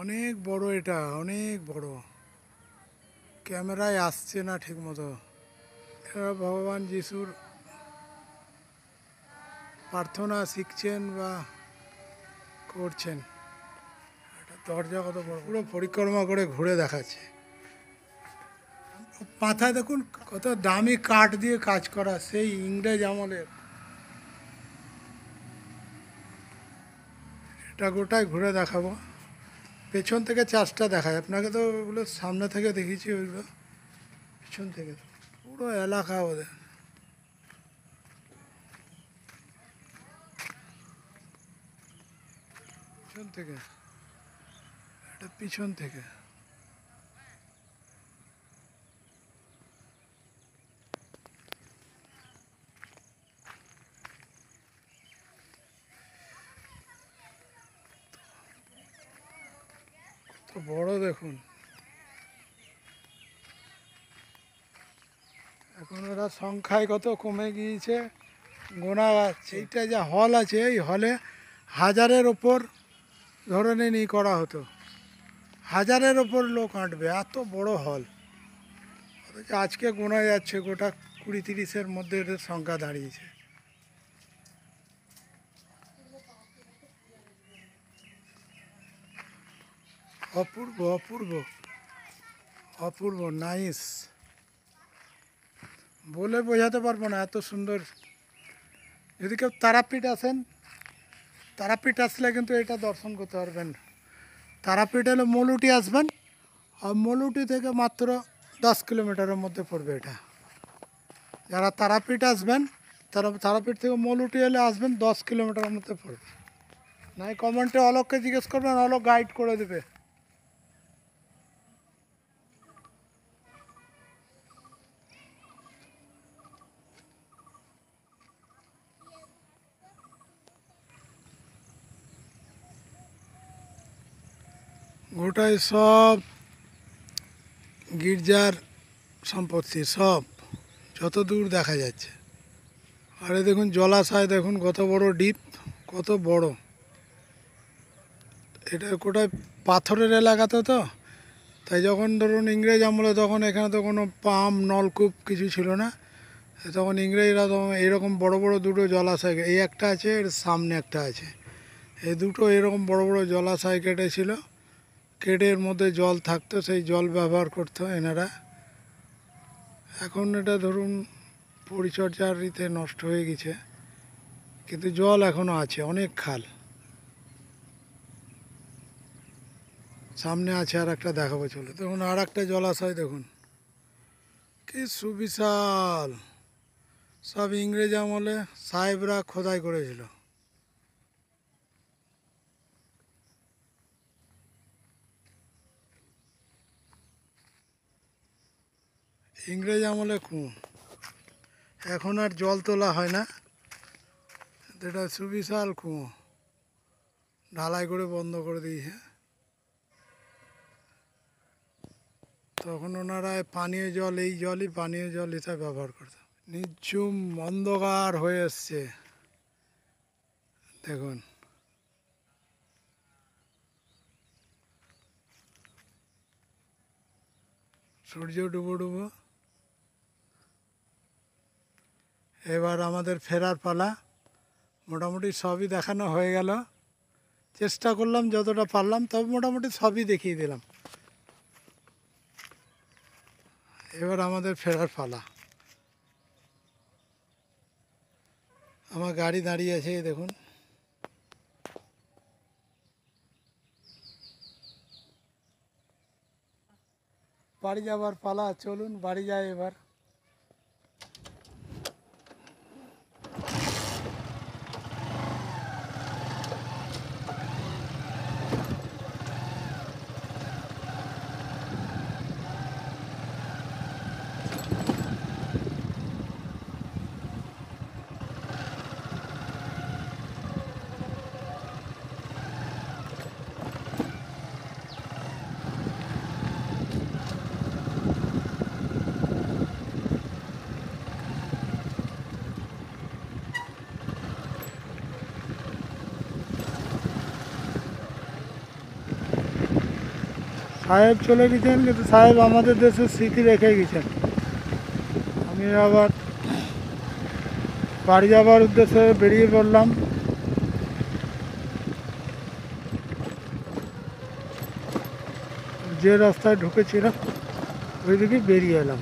অনেক বড়, এটা অনেক বড়, ক্যামেরায় আসছে না ঠিক মতো। এরা ভগবান যিশুর প্রার্থনা শিখছেন বা করছেন। এটা দরজা কত বড়, পুরো পরিক্রমা করে ঘুরে দেখাচ্ছে। মাথায় দেখুন কত দামি কাঠ দিয়ে কাজ করা, সেই ইংরেজ আমলের। এটা গোটাই ঘুরে দেখাবো। পেছন থেকে চার্চটা দেখায় আপনাকে, তো ওগুলো সামনে থেকে দেখেছি, ওইগুলো পিছন থেকে পুরো এলাকা ওদের। পিছন থেকে, এটা পিছন থেকে। তো বড় দেখুন। এখন ওরা সংখ্যায় কত কমে গিয়েছে, গোনা যাচ্ছে। এইটা যা হল আছে, এই হলে 1000-এর ওপর ধরে নিন ই করা হতো, 1000-এর ওপর লোক আঁটবে, এত বড় হল। অথচ আজকে গোনা যাচ্ছে, গোটা 20-30-এর মধ্যে এদের সংখ্যা দাঁড়িয়েছে। অপূর্ব অপূর্ব অপূর্ব, নাইস, বলে বোঝাতে পারবো না, এত সুন্দর। যদি কেউ তারাপীঠ আসেন, তারাপীঠ আসলে কিন্তু এটা দর্শন করতে পারবেন। তারাপীঠ এলে মৌলুটি আসবেন, আর মৌলুটি থেকে মাত্র 10 কিলোমিটারের মধ্যে পড়বে এটা। যারা তারাপীঠ আসবেন, তারা তারাপীঠ থেকে মৌলুটি এলে আসবেন 10 কিলোমিটারের মধ্যে পড়বে। নাই কমেন্টে অলোককে জিজ্ঞেস করবেন, অলোক গাইড করে দেবে। গোটাই সব গির্জার সম্পত্তি, সব যত দূর দেখা যাচ্ছে। আরে দেখুন জলাশয়, দেখুন কত বড় ডিপ, কত বড়। এটা গোটায় পাথরের এলাকাতে, তো তাই যখন ধরুন ইংরেজ আমলে, তখন এখানে তো কোনো পাম্প নলকূপ কিছু ছিল না। তখন ইংরেজরা তখন এরকম বড় বড় দুটো জলাশয়, এই একটা আছে, এর সামনে একটা আছে, এই দুটো এরকম বড় বড় জলাশয় কেটেছিল। কেটে এর মধ্যে জল থাকতো, সেই জল ব্যবহার করতো এনারা। এখন এটা ধরুন পরিচর্যার রীতে নষ্ট হয়ে গেছে, কিন্তু জল এখনও আছে, অনেক খাল। সামনে আছে আর একটা, দেখাবো চলে। দেখুন আর একটা জলাশয়, দেখুন কি সুবিশাল। সব ইংরেজ আমলে সাহেবরা খোদাই করেছিল। ইংরেজ আমলে কুয়ো, এখন আর জল তোলা হয় না। এটা সুবিশাল কুয়ো, ঢালাই করে বন্ধ করে দিয়েছে। তখন ওনারা পানীয় জল, এই জলই পানীয় জল হিসাবে ব্যবহার করত। নিঝুম অন্ধকার হয়ে এসছে, দেখুন। সূর্য ডুবো ডুবো। এবার আমাদের ফেরার পালা। মোটামুটি সবই দেখানো হয়ে গেল, চেষ্টা করলাম যতটা পারলাম, তবে মোটামুটি সবই দেখিয়ে দিলাম। এবার আমাদের ফেরার পালা। আমার গাড়ি দাঁড়িয়ে আছে, এই দেখুন। বাড়ি যাবার পালা, চলুন বাড়ি যাই এবার। সাহেব চলে গেছেন, কিন্তু সাহেব আমাদের দেশের স্মৃতি রেখে গেছেন। আমি আবার বাড়ি যাবার উদ্দেশ্যে বেরিয়ে পড়লাম। যে রাস্তায় ঢুকেছিলাম ওই দিকে বেরিয়ে এলাম।